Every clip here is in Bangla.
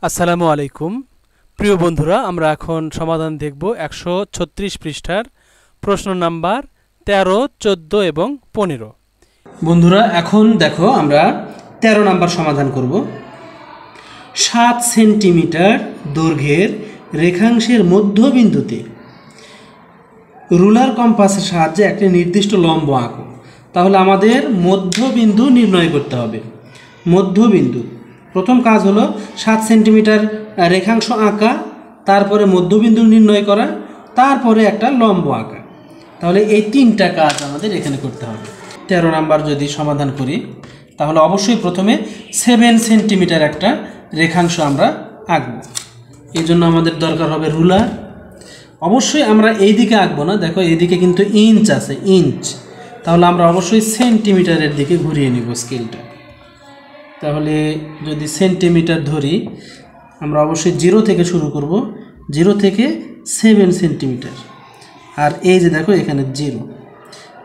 আসসালামু আলাইকুম প্রিয় বন্ধুরা, আমরা এখন সমাধান দেখব 136 পৃষ্ঠার প্রশ্ন নাম্বার 13, 14 এবং 15। বন্ধুরা এখন দেখো আমরা 13 নাম্বার সমাধান করব। 7 সেন্টিমিটার দৈর্ঘ্যের রেখাংশের মধ্যবিন্দুতে রুলার কম্পাসের সাহায্যে একটি নির্দিষ্ট লম্ব আঁকো। তাহলে আমাদের মধ্যবিন্দু নির্ণয় করতে হবে। মধ্যবিন্দু প্রথম কাজ হলো 7 সেন্টিমিটার রেখাংশ আঁকা, তারপরে মধ্যবিন্দু নির্ণয় করা, তারপরে একটা লম্ব আঁকা। তাহলে এই তিনটা কাজ আমাদের এখানে করতে হবে। 13 নাম্বার যদি সমাধান করি তাহলে অবশ্যই প্রথমে 7 সেন্টিমিটার একটা রেখাংশ আমরা আঁকব। এই জন্য আমাদের দরকার হবে রুলার। অবশ্যই আমরা এই দিকে আঁকবো না, দেখো এইদিকে কিন্তু ইঞ্চ আছে, ইঞ্চ। তাহলে আমরা অবশ্যই সেন্টিমিটারের দিকে ঘুরিয়ে নিব স্কেলটা। তাহলে যদি সেন্টিমিটার ধরি আমরা অবশ্যই 0 থেকে শুরু করব, 0 থেকে 7 সেন্টিমিটার। আর এই যে দেখো এখানে 0।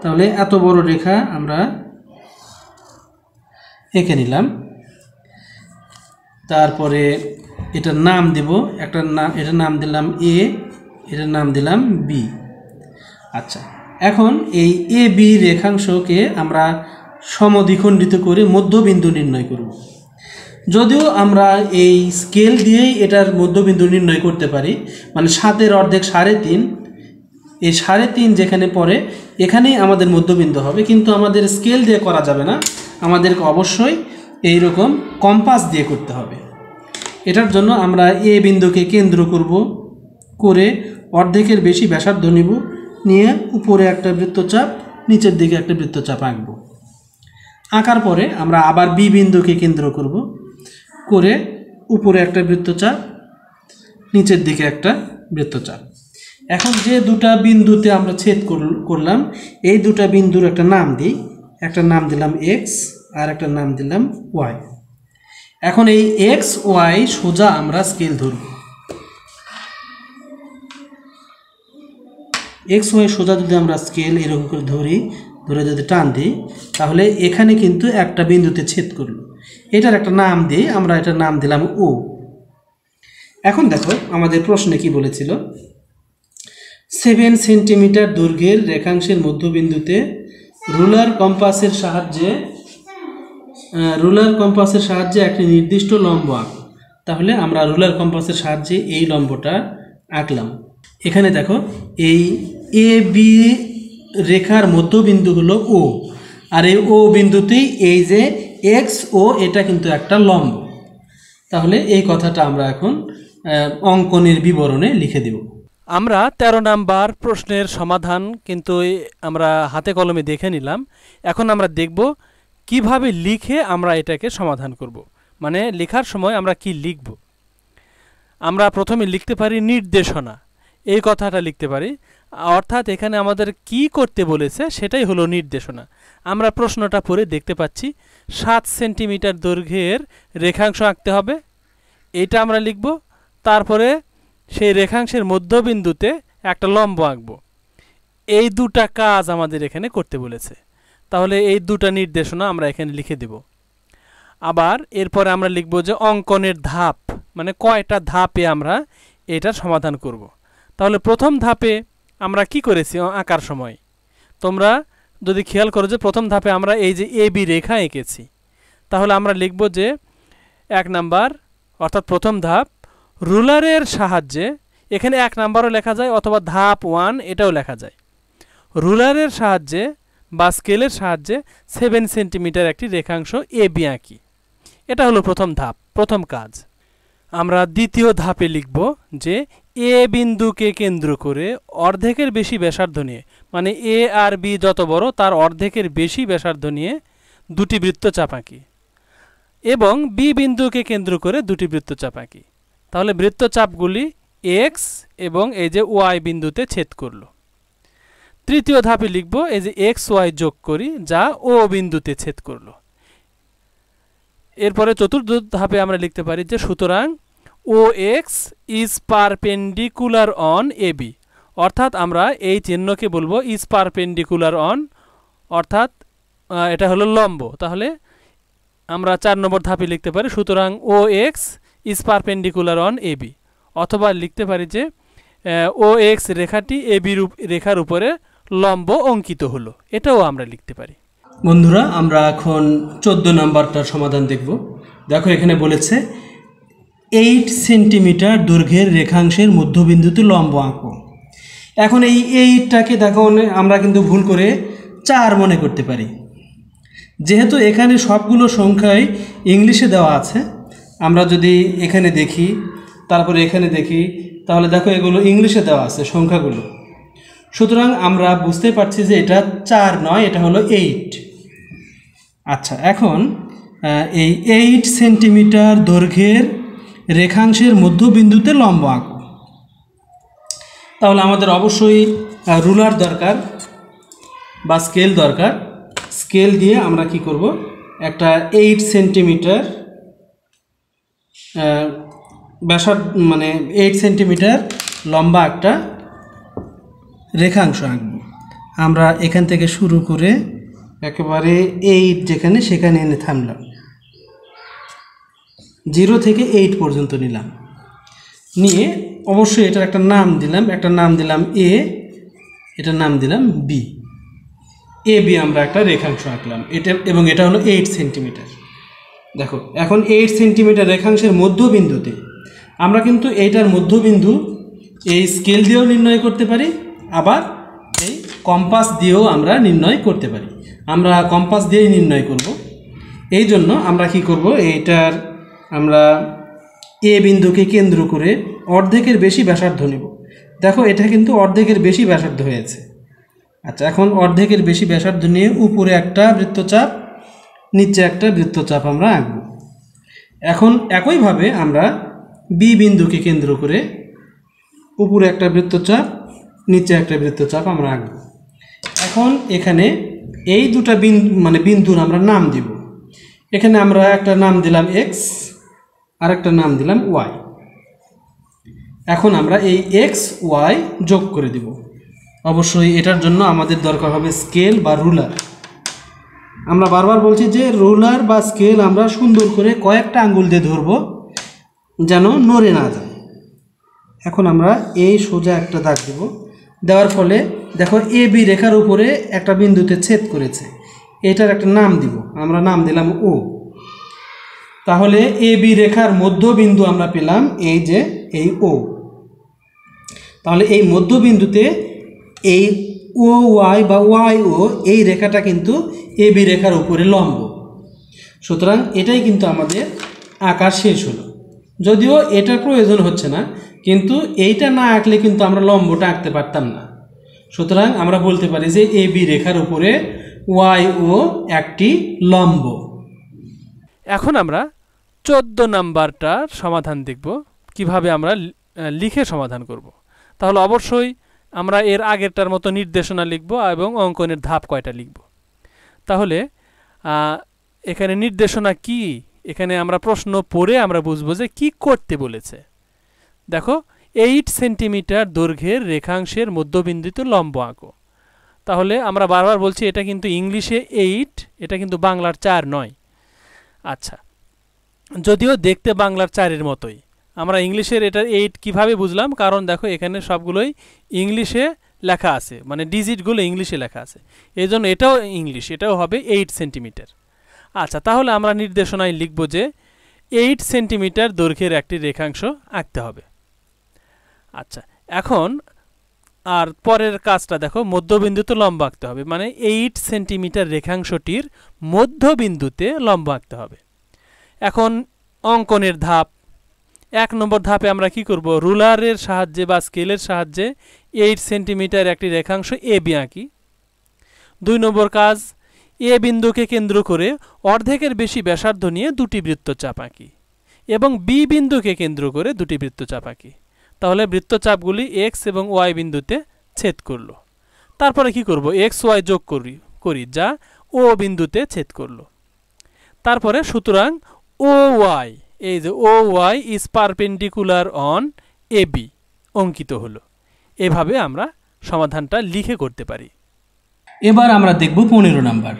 তাহলে এত বড় রেখা আমরা এঁকে নিলাম। তারপরে এটার নাম দেব, একটা নাম, এটার নাম দিলাম এ, এটার নাম দিলাম বি। আচ্ছা, এখন এই এ বি রেখাংশকে আমরা সমদ্বিখণ্ডিত করে মধ্যবিন্দু নির্ণয় করব। যদিও আমরা এই স্কেল দিয়েই এটার মধ্যবিন্দু নির্ণয় করতে পারি, মানে 7-এর অর্ধেক 3.5, এই 3.5 যেখানে পড়ে এখানেই আমাদের মধ্যবিন্দু হবে, কিন্তু আমাদের স্কেল দিয়ে করা যাবে না, আমাদেরকে অবশ্যই এই রকম কম্পাস দিয়ে করতে হবে। এটার জন্য আমরা এ বিন্দুকে কেন্দ্র করব, করে অর্ধেকের বেশি ব্যাসার্ধ নিব, নিয়ে উপরে একটা বৃত্তচাপ, নিচের দিকে একটা বৃত্তচাপ আঁকব। আঁকার পরে আমরা আবার বি বিন্দুকে কেন্দ্র করব, করে উপরে একটা বৃত্তচাপ, নিচের দিকে একটা বৃত্তচাপ। এখন যে দুটা বিন্দুতে আমরা ছেদ করলাম, এই দুটা বিন্দুর একটা নাম দিই। একটা নাম দিলাম এক্স আর একটা নাম দিলাম ওয়াই। এখন এই এক্স ওয়াই সোজা আমরা স্কেল ধরব। এক্স ওয়াই সোজা যদি আমরা স্কেল এরকম করে ধরে যদি টান দিই, তাহলে এখানে কিন্তু একটা বিন্দুতে ছেদ করলো। এটার একটা নাম দিই আমরা, এটার নাম দিলাম ও। এখন দেখো আমাদের প্রশ্নে কি বলেছিল, 7 সেন্টিমিটার দৈর্ঘ্যের রেখাংশের মধ্যবিন্দুতে রুলার কম্পাসের সাহায্যে একটি নির্দিষ্ট লম্ব আঁকো। তাহলে আমরা রুলার কম্পাসের সাহায্যে এই লম্বটা আঁকলাম। এখানে দেখো এই এ বি রেখার মধ্যবিন্দু হলো ও, আর এই ও বিন্দুতেই এই যে এক্স ও, এটা কিন্তু একটা লম্ব। তাহলে এই কথাটা আমরা এখন অঙ্কনের বিবরণে লিখে দেব। আমরা 13 নাম্বার প্রশ্নের সমাধান কিন্তু আমরা হাতে কলমে দেখে নিলাম। এখন আমরা দেখব কিভাবে লিখে আমরা এটাকে সমাধান করব, মানে লেখার সময় আমরা কি লিখব। আমরা প্রথমে লিখতে পারি নির্দেশনা, এই কথাটা লিখতে পারি, অর্থাৎ এখানে আমাদের কি করতে বলেছে সেটাই হলো নির্দেশনা। আমরা প্রশ্নটা পড়ে দেখতে পাচ্ছি 7 সেন্টিমিটার দৈর্ঘ্যের রেখাংশ আঁকতে হবে, এটা আমরা লিখব। তারপরে সেই রেখাংশের মধ্যবিন্দুতে একটা লম্ব আঁকব। এই দুটা কাজ আমাদের এখানে করতে বলেছে, তাহলে এই দুটা নির্দেশনা আমরা এখানে লিখে দেব। আবার এরপরে আমরা লিখব যে অঙ্কনের ধাপ, মানে কয়টা ধাপে আমরা এটার সমাধান করব। তাহলে প্রথম ধাপে আমরা কি করেছি আঁকার সময়, তোমরা যদি খেয়াল করো যে প্রথম ধাপে আমরা এই যে এ বি রেখা এঁকেছি। তাহলে আমরা লিখব যে 1 নাম্বার, অর্থাৎ প্রথম ধাপ, রুলারের সাহায্যে, এখানে 1 নাম্বারও লেখা যায় অথবা ধাপ 1 এটাও লেখা যায়। রুলারের সাহায্যে বা স্কেলের সাহায্যে 7 সেন্টিমিটার একটি রেখাংশ এ বি আঁকি। এটা হলো প্রথম ধাপ, প্রথম কাজ। আমরা দ্বিতীয় ধাপে লিখব যে এ বিন্দুকে কেন্দ্র করে অর্ধেকের বেশি ব্যাসার্ধ নিয়ে, মানে এ আর বি যত বড় তার অর্ধেকের বেশি ব্যাসার্ধ নিয়ে দুটি বৃত্তচাপ আঁকি, এবং বি বিন্দুকে কেন্দ্র করে দুটি বৃত্তচাপ আঁকি। তাহলে বৃত্তচাপগুলি এক্স এবং এই যে ওয়াই বিন্দুতে ছেদ করলো। তৃতীয় ধাপে লিখব এই যে এক্স ওয়াই যোগ করি, যা ও বিন্দুতে ছেদ করলো। এরপরে চতুর্থ ধাপে আমরা লিখতে পারি যে সুতরাং O X is perpendicular on A B, অর্থাৎ আমরা এই চিহ্নকে বলবো ইজ পারপেন্ডিকুলার অন, অর্থাৎ এটা হলো লম্ব। তাহলে আমরা 4 নম্বর ধাপে লিখতে পারি সুতরাং O X is perpendicular on A B, অথবা লিখতে পারি যে ও এক্স রেখাটি এ বি রেখার উপরে লম্ব অঙ্কিত হলো, এটাও আমরা লিখতে পারি। বন্ধুরা, আমরা এখন 14 নাম্বারটার সমাধান দেখব। দেখো এখানে বলেছে 8 সেন্টিমিটার দৈর্ঘ্যের রেখাংশের মধ্যবিন্দুতে লম্ব আঁকো। এখন এই 8টাকে দেখো আমরা কিন্তু ভুল করে 4 মনে করতে পারি। যেহেতু এখানে সবগুলো সংখ্যাই ইংলিশে দেওয়া আছে, আমরা যদি এখানে দেখি তারপরে এখানে দেখি, তাহলে দেখো এগুলো ইংলিশে দেওয়া আছে সংখ্যাগুলো। সুতরাং আমরা বুঝতে পারছি যে এটা 4 নয়, এটা হলো 8। আচ্ছা, এখন এই 8 সেন্টিমিটার দৈর্ঘ্যের রেখাংশের মধ্যবিন্দুতে লম্ব আঁকো। তাহলে আমাদের অবশ্যই রুলার দরকার বা স্কেল দরকার। স্কেল দিয়ে আমরা কি করব, একটা 8 সেন্টিমিটার ব্যাসার্ধ মানে 8 সেন্টিমিটার লম্বা একটা রেখাংশ আঁকব। আমরা এখান থেকে শুরু করে একেবারে 8 যেখানে সেখানে এনে থামলাম, 0 থেকে 8 পর্যন্ত নিলাম, নিয়ে অবশ্যই এটার একটা নাম দিলাম, একটা নাম দিলাম এ, এটার নাম দিলাম বি। এ বি আমরা একটা রেখাংশ আঁকলাম, এটা এবং এটা হলো 8 সেন্টিমিটার। দেখো এখন 8 সেন্টিমিটার রেখাংশের মধ্যবিন্দুতে আমরা কিন্তু এইটার মধ্যবিন্দু এই স্কেল দিয়েও নির্ণয় করতে পারি, আবার এই কম্পাস দিয়েও আমরা নির্ণয় করতে পারি। আমরা কম্পাস দিয়েই নির্ণয় করব। এই জন্য আমরা কি করব, এইটার আমরা এ বিন্দুকে কেন্দ্র করে অর্ধেকের বেশি ব্যাসার্ধ নেব। দেখো এটা কিন্তু অর্ধেকের বেশি ব্যাসার্ধ হয়েছে। আচ্ছা, এখন অর্ধেকের বেশি ব্যাসার্ধ নিয়ে উপরে একটা বৃত্তচাপ, নিচে একটা বৃত্তচাপ আমরা আঁকব। এখন একইভাবে আমরা বি বিন্দুকে কেন্দ্র করে উপরে একটা বৃত্তচাপ, নিচে একটা বৃত্তচাপ আমরা আঁকব। এখন এখানে এই দুটা বিন্দুর আমরা নাম দিব। এখানে আমরা একটা নাম দিলাম এক্স আর একটা নাম দিলাম ওয়াই। এখন আমরা এই এক্স ওয়াই যোগ করে দিব। অবশ্যই এটার জন্য আমাদের দরকার হবে স্কেল বা রুলার। আমরা বারবার বলছি যে রুলার বা স্কেল আমরা সুন্দর করে কয়েকটা আঙ্গুল দিয়ে ধরবো যেন নড়ে না যায়। এখন আমরা এই সোজা একটা দাগ দেব, দেওয়ার ফলে দেখো এ বি রেখার উপরে একটা বিন্দুতে ছেদ করেছে, এটার একটা নাম দিব, আমরা নাম দিলাম ও। তাহলে এ বি রেখার মধ্যবিন্দু আমরা পেলাম এই যে এই ও। তাহলে এই মধ্যবিন্দুতে এই ও ওয়াই বা ওয়াই ও এই রেখাটা কিন্তু এ বি রেখার উপরে লম্ব। সুতরাং এটাই কিন্তু আমাদের আঁকা শেষ হলো। যদিও এটার প্রয়োজন হচ্ছে না, কিন্তু এইটা না আঁকলে কিন্তু আমরা লম্বটা আঁকতে পারতাম না। সুতরাং আমরা বলতে পারি যে এ বি রেখার উপরে ওয়াই ও একটি লম্ব। এখন আমরা 14 নাম্বারটার সমাধান দেখব, কিভাবে আমরা লিখে সমাধান করব। তাহলে অবশ্যই আমরা এর আগেরটার মতো নির্দেশনা লিখব এবং অঙ্কনের ধাপ কয়টা লিখব। তাহলে এখানে নির্দেশনা কি, এখানে আমরা প্রশ্ন পড়ে আমরা বুঝবো যে কি করতে বলেছে। দেখো 8 সেন্টিমিটার দৈর্ঘ্যের রেখাংশের মধ্যবিন্দুতে লম্ব আঁকো। তাহলে আমরা বারবার বলছি এটা কিন্তু ইংলিশে 8, এটা কিন্তু বাংলার 4 নয়। আচ্ছা, যদিও দেখতে বাংলার 4-এর মতোই, আমরা ইংলিশের এটা 8 কিভাবে বুঝলাম, কারণ দেখো এখানে সবগুলোই ইংলিশে লেখা আছে, মানে ডিজিটগুলো ইংলিশে লেখা আছে, এই জন্য এটাও ইংলিশ, এটাও হবে 8 সেন্টিমিটার। আচ্ছা, তাহলে আমরা নির্দেশনায় লিখব যে 8 সেন্টিমিটার দৈর্ঘ্যের একটি রেখাংশ আঁকতে হবে। আচ্ছা, এখন আর পরের কাজটা দেখো, মধ্যবিন্দুতে লম্ব আঁকতে হবে, মানে 8 সেন্টিমিটার রেখাংশটির মধ্যবিন্দুতে লম্ব আঁকতে হবে। এখন অঙ্কনের ধাপ, 1 নম্বর ধাপে আমরা কি করব, রুলারের সাহায্যে বা স্কেলের সাহায্যে 8 সেন্টিমিটার একটি রেখাংশ এ বি আঁকি। 2 নম্বর কাজ, এ বিন্দুকে কেন্দ্র করে অর্ধেকের বেশি ব্যাসার্ধ নিয়ে দুটি বৃত্তচাপ আঁকি এবং বি বিন্দুকে কেন্দ্র করে দুটি বৃত্তচাপ আঁকি। তাহলে বৃত্তচাপগুলি এক্স এবং ওয়াই বিন্দুতে ছেদ করলো। তারপরে কি করব, এক্স ওয়াই যোগ করি যা ও বিন্দুতে ছেদ করলো। তারপরে সুতরাং ও ওয়াই, এই যে O Y is perpendicular on A B অঙ্কিত হলো। এভাবে আমরা সমাধানটা লিখে করতে পারি। এবার আমরা দেখব 15 নাম্বার।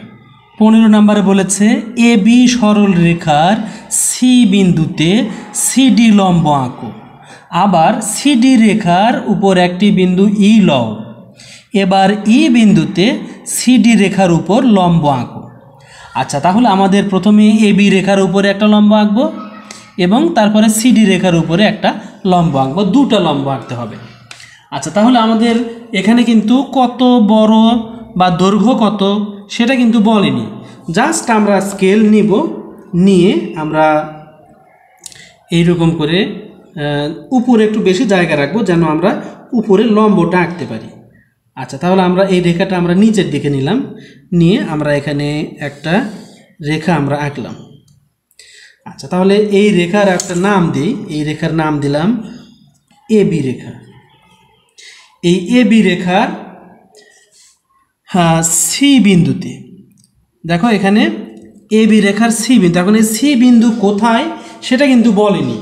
15 নম্বরে বলেছে এ বি সরল রেখার সি বিন্দুতে সিডি লম্ব আঁকো। আবার সিডি রেখার উপর একটি বিন্দু ই লও। এবার ই বিন্দুতে সিডি রেখার উপর লম্ব আঁকো। আচ্ছা, তাহলে আমাদের প্রথমে এ বি রেখার উপরে একটা লম্ব আঁকবো এবং তারপরে সিডি রেখার উপরে একটা লম্ব আঁকবো, দুটো লম্ব আঁকতে হবে। আচ্ছা, তাহলে আমাদের এখানে কিন্তু কত বড় বা দৈর্ঘ্য কত সেটা কিন্তু বলেনি। জাস্ট আমরা স্কেল নিব, নিয়ে আমরা এইরকম করে উপরে একটু বেশি জায়গা রাখবো যেন আমরা উপরে লম্বটা আঁকতে পারি। আচ্ছা, তাহলে আমরা এই রেখাটা আমরা নিচের দিকে নিলাম, নিয়ে আমরা এখানে একটা রেখা আমরা আঁকলাম। আচ্ছা, তাহলে এই রেখার একটা নাম দিই। এই রেখার নাম দিলাম এ বি রেখা। এই এ বি রেখার সি বিন্দুতে দেখো এখানে এ বি রেখার সি বিন্দু, এখন এই সি বিন্দু কোথায় সেটা কিন্তু বলেনি।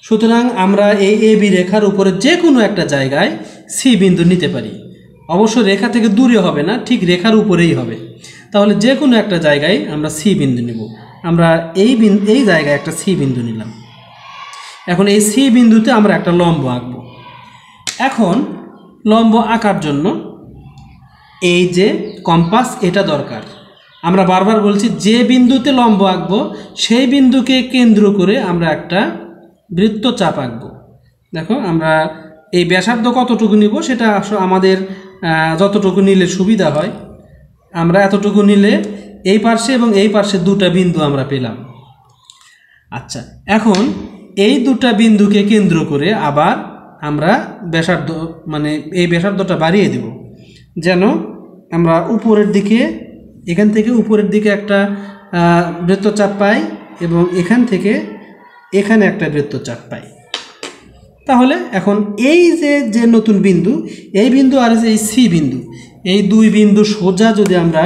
সুতরাং আমরা এই এ বি রেখার উপরে যে কোনো একটা জায়গায় সি বিন্দু নিতে পারি। অবশ্য রেখা থেকে দূরে হবে না, ঠিক রেখার উপরেই হবে। তাহলে যে কোনো একটা জায়গায় আমরা সি বিন্দু নেব। আমরা এই জায়গায় একটা সি বিন্দু নিলাম। এখন এই সি বিন্দুতে আমরা একটা লম্ব আঁকবো। এখন লম্ব আঁকার জন্য এই যে কম্পাস এটা দরকার। আমরা বারবার বলছি যে বিন্দুতে লম্ব আঁকবো সেই বিন্দুকে কেন্দ্র করে আমরা একটা বৃত্তচাপ আঁকবো। দেখো আমরা এই ব্যাসার্ধ কতটুকু নিব সেটা আমাদের যতটুকু নিলে সুবিধা হয়। আমরা এতটুকু নিলে এই পার্শ্বে এবং এই পার্শ্বে দুটা বিন্দু আমরা পেলাম। আচ্ছা, এখন এই দুটা বিন্দুকে কেন্দ্র করে আবার আমরা ব্যাসার্ধ মানে এই ব্যাসার্ধটা বাড়িয়ে দেব যেন আমরা উপরের দিকে, এখান থেকে উপরের দিকে একটা বৃত্তচাপ পাই এবং এখান থেকে এখানে একটা বৃত্তচাপ পাই। তাহলে এখন এই যে নতুন বিন্দু, এই বিন্দু আর এই সি বিন্দু, এই দুই বিন্দু সোজা যদি আমরা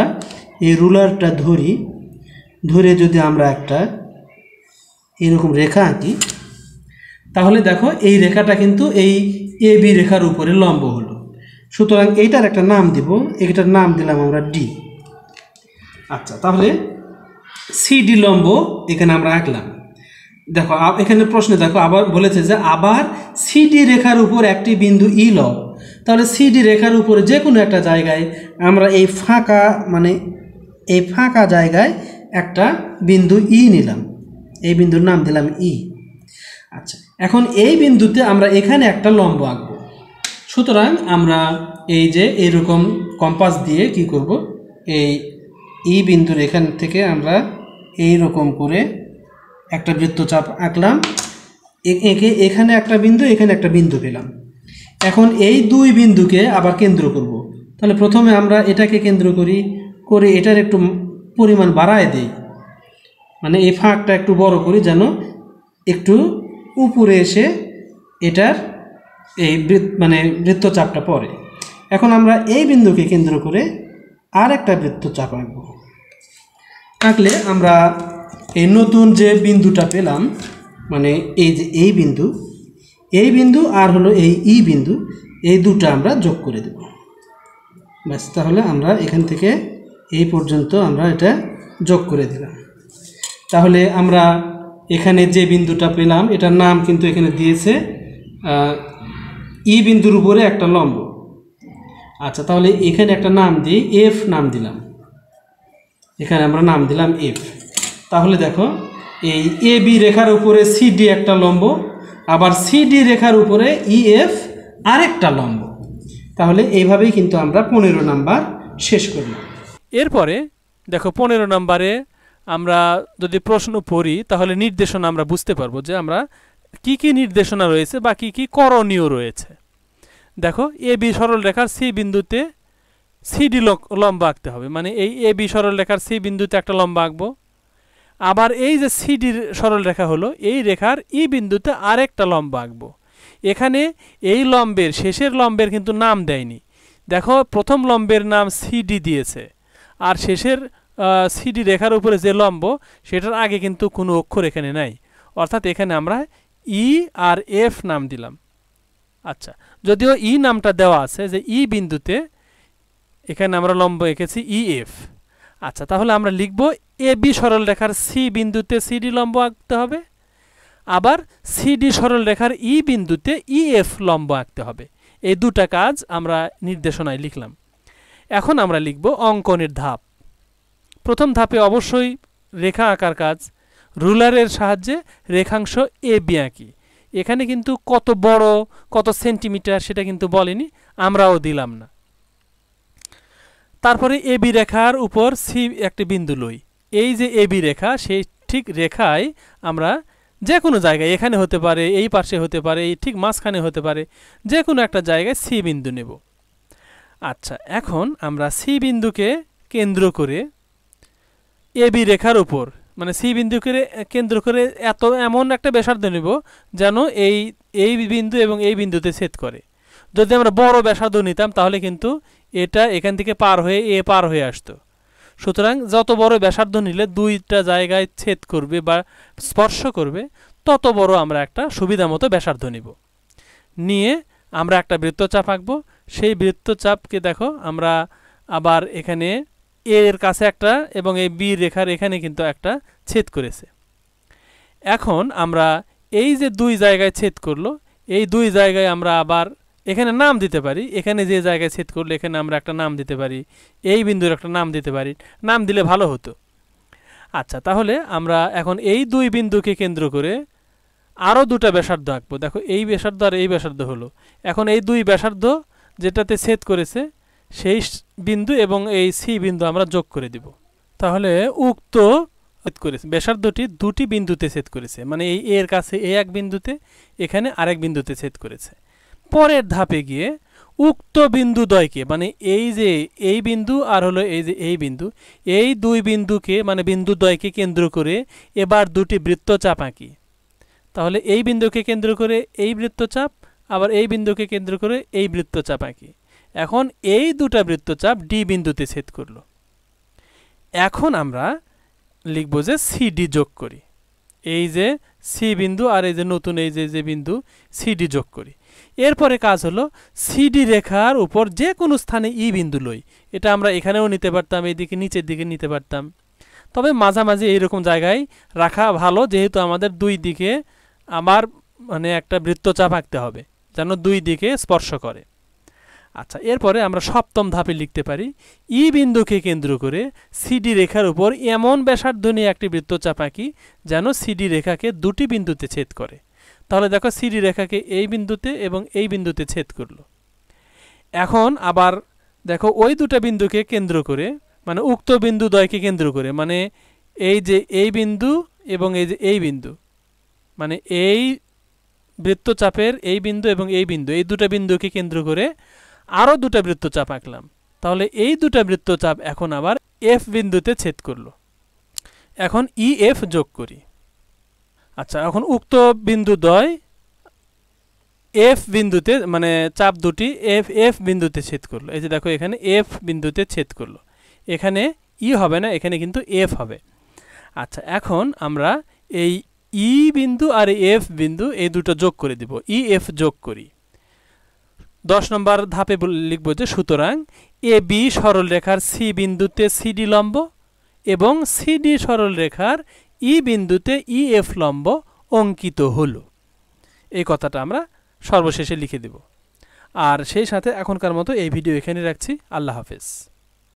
এই রুলারটা ধরে যদি আমরা একটা এরকম রেখা আঁকি, তাহলে দেখো এই রেখাটা কিন্তু এই এ বি রেখার উপরে লম্ব হলো। সুতরাং এইটার একটা নাম দিব, এইটার নাম দিলাম আমরা ডি। আচ্ছা, তাহলে সিডি লম্ব এখানে আমরা আঁকলাম। দেখো এখানে প্রশ্নে দেখো আবার বলেছে যে আবার সিডি রেখার উপর একটি বিন্দু ই লও। তাহলে সিডি রেখার উপরে যে কোনো একটা জায়গায় আমরা এই ফাঁকা জায়গায় একটা বিন্দু ই নিলাম, এই বিন্দুর নাম দিলাম ই। আচ্ছা, এখন এই বিন্দুতে আমরা এখানে একটা লম্ব আঁকবো। সুতরাং আমরা এই যে এইরকম কম্পাস দিয়ে কি করব, এই ই বিন্দুর এখান থেকে আমরা এই রকম করে একটা বৃত্তচাপ আঁকলাম। এঁকে এখানে একটা বিন্দু, এখানে একটা বিন্দু পেলাম। এখন এই দুই বিন্দুকে আবার কেন্দ্র করব। তাহলে প্রথমে আমরা এটাকে কেন্দ্র করে এটার একটু পরিমাণ বাড়ায় দেই, মানে এই ফাঁকটা একটু বড় করি যেন একটু উপরে এসে এটার এই বৃত্তচাপটা পড়ে। এখন আমরা এই বিন্দুকে কেন্দ্র করে আর একটা বৃত্তচাপ আঁকব। আঁকলে আমরা এই নতুন যে বিন্দুটা পেলাম, মানে এই যে এই বিন্দু আর হলো এই ই বিন্দু, এই দুটো আমরা যোগ করে দেব। ব্যাস, তাহলে আমরা এখান থেকে এই পর্যন্ত আমরা এটা যোগ করে দিলাম। তাহলে আমরা এখানে যে বিন্দুটা পেলাম এটার নাম কিন্তু এখানে দিয়েছে ই বিন্দুর উপরে একটা লম্ব। আচ্ছা, তাহলে এখানে একটা নাম দিই, এফ নাম দিলাম। এখানে আমরা নাম দিলাম এফ। তাহলে দেখো এই এ বি রেখার উপরে সিডি একটা লম্ব, আবার সিডি রেখার উপরে ইএফ আরেকটা লম্ব। তাহলে এইভাবেই কিন্তু আমরা 15 নাম্বার শেষ করলাম। এরপরে দেখো 15 নম্বরে আমরা যদি প্রশ্ন পড়ি তাহলে নির্দেশনা আমরা বুঝতে পারবো যে আমরা কি কি নির্দেশনা রয়েছে বা কি কি করণীয় রয়েছে। দেখো এ বি সরল রেখার সি বিন্দুতে সিডি লম্ব আঁকতে হবে, মানে এই এ বি সরল রেখার সি বিন্দুতে একটা লম্ব আঁকবো। আবার এই যে সিডির সরল রেখা হলো এই রেখার ই বিন্দুতে আরেকটা লম্ব আঁকবো। এখানে এই লম্বের শেষের লম্বের কিন্তু নাম দেয়নি। দেখো প্রথম লম্বের নাম সিডি দিয়েছে, আর শেষের সিডি রেখার উপরে যে লম্ব সেটার আগে কিন্তু কোনো অক্ষর এখানে নাই, অর্থাৎ এখানে আমরা ই আর এফ নাম দিলাম। আচ্ছা, যদিও ই নামটা দেওয়া আছে যে ই বিন্দুতে এখানে আমরা লম্ব এঁকেছি ই এফ, আচ্ছা, তাহলে আমরা লিখব এ বি সরলরেখার সি বিন্দুতে সিডি লম্ব আঁকতে হবে, আবার সিডি সরলরেখার ই বিন্দুতে ইএফ লম্ব আঁকতে হবে। এই দুটা কাজ আমরা নির্দেশনায় লিখলাম। এখন আমরা লিখব অঙ্কনের ধাপ। প্রথম ধাপে অবশ্যই রেখা আঁকার কাজ। রুলারের সাহায্যে রেখাংশ এ বি আঁকি। এখানে কিন্তু কত বড়, কত সেন্টিমিটার সেটা কিন্তু বলেনি, আমরাও দিলাম না। তারপরে এ বি রেখার উপর সি একটি বিন্দু লই। এই যে এ বি রেখা, সেই ঠিক রেখায় আমরা যে কোনো জায়গায়, এখানে হতে পারে, এই পাশে হতে পারে, এই ঠিক মাঝখানে হতে পারে, যে কোনো একটা জায়গায় সি বিন্দু নেব। আচ্ছা, এখন আমরা সি বিন্দুকে কেন্দ্র করে এ বি রেখার উপর, মানে সি বিন্দুকে কেন্দ্র করে এমন একটা ব্যাসার্ধ নেব যেন এই বিন্দু এবং এই বিন্দুতে ছেদ করে। যদি আমরা বড় ব্যাসার্ধ নিতাম তাহলে কিন্তু এটা এখান থেকে পার হয়ে এ পার হয়ে আসতো। সুতরাং যত বড় ব্যাসার্ধ নিলে দুইটা জায়গায় ছেদ করবে বা স্পর্শ করবে, তত বড় আমরা একটা সুবিধা মতো ব্যাসার্ধ নিব। নিয়ে আমরা একটা বৃত্তচাপ আঁকবো। সেই বৃত্তচাপকে দেখো আমরা আবার এখানে এর কাছে একটা এবং এই বি রেখার এখানে কিন্তু একটা ছেদ করেছে। এখন আমরা এই যে দুই জায়গায় ছেদ করলো, এই দুই জায়গায় আমরা আবার এখানে নাম দিতে পারি। এখানে যে জায়গায় ছেদ করলো এখানে আমরা একটা নাম দিতে পারি, এই বিন্দুর একটা নাম দিতে পারি। নাম দিলে ভালো হতো। আচ্ছা, তাহলে আমরা এখন এই দুই বিন্দুকে কেন্দ্র করে আরও দুটা ব্যাসার্ধ আঁকবো। দেখো এই ব্যাসার্ধ আর এই ব্যাসার্ধ হলো। এখন এই দুই ব্যাসার্ধ যেটাতে ছেদ করেছে সেই বিন্দু এবং এই সি বিন্দু আমরা যোগ করে দিব। তাহলে উক্ত ছেদ করেছে ব্যাসার্ধটি দুটি বিন্দুতে ছেদ করেছে, মানে এই এর কাছে এই এক বিন্দুতে, এখানে আরেক বিন্দুতে ছেদ করেছে। পরের ধাপে গিয়ে উক্ত বিন্দু দ্বয়কে, মানে এই যে এই বিন্দু আর হলো এই যে এই বিন্দু, এই দুই বিন্দুকে মানে বিন্দু দ্বয়কে কেন্দ্র করে এবার দুটি বৃত্তচাপ আঁকি। তাহলে এই বিন্দুকে কেন্দ্র করে এই বৃত্তচাপ, আবার এই বিন্দুকে কেন্দ্র করে এই বৃত্তচাপ আঁকি। এখন এই দুটা বৃত্তচাপ ডি বিন্দুতে ছেদ করলো। এখন আমরা লিখব যে সিডি যোগ করি। এই যে সি বিন্দু আর এই যে নতুন এই যে বিন্দু সিডি যোগ করি। এরপরে কাজ হলো সিডি রেখার উপর যে কোনো স্থানে ই বিন্দু লই। এটা আমরা এখানেও নিতে পারতাম, এইদিকে নিচের দিকে নিতে পারতাম, তবে মাঝামাঝি এইরকম জায়গায় রাখা ভালো, যেহেতু আমাদের দুই দিকে আবার মানে একটা বৃত্তচাপ আঁকতে হবে যেন দুই দিকে স্পর্শ করে। আচ্ছা, এরপরে আমরা সপ্তম ধাপে লিখতে পারি ই বিন্দুকে কেন্দ্র করে সিডি রেখার উপর এমন ব্যাসার্ধ নিয়ে একটি বৃত্তচাপ আঁকি যেন সিডি রেখাকে দুটি বিন্দুতে ছেদ করে। তাহলে দেখো সিডি রেখাকে এই বিন্দুতে এবং এই বিন্দুতে ছেদ করলো। এখন আবার দেখো ওই দুটা বিন্দুকে কেন্দ্র করে, মানে উক্ত বিন্দু দ্বয়কে কেন্দ্র করে, মানে এই যে এই বিন্দু এবং এই যে এই বিন্দু, মানে এই বৃত্তচাপের এই বিন্দু এবং এই বিন্দু, এই দুটা বিন্দুকে কেন্দ্র করে আরও দুটা বৃত্তচাপ আঁকলাম। তাহলে এই দুটা বৃত্তচাপ এখন আবার এফ বিন্দুতে ছেদ করলো। এখন ই এফ যোগ করি। আচ্ছা, এখন উক্ত বিন্দু দ্বয় এফ বিন্দুতে, মানে চাপ দুটি এফ বিন্দুতে ছেদ করলো। এই যে দেখো এখানে এফ বিন্দুতে ছেদ করলো। এখানে ই হবে না, এখানে কিন্তু এফ হবে। আচ্ছা, এখন আমরা এই ই বিন্দু আর এফ বিন্দু এই দুটো যোগ করে দিব, ই এফ যোগ করি। 10 নম্বর ধাপে লিখব যে সুতরাং এ বি সরলরেখার সি বিন্দুতে সিডি লম্ব এবং সিডি সরলরেখার ই বিন্দুতে ই এফ লম্ব অঙ্কিত হলো। এই কথাটা আমরা সর্বশেষে লিখে দেব। আর সেই সাথে এখনকার মতো এই ভিডিও এখানে রাখছি। আল্লাহ হাফেজ।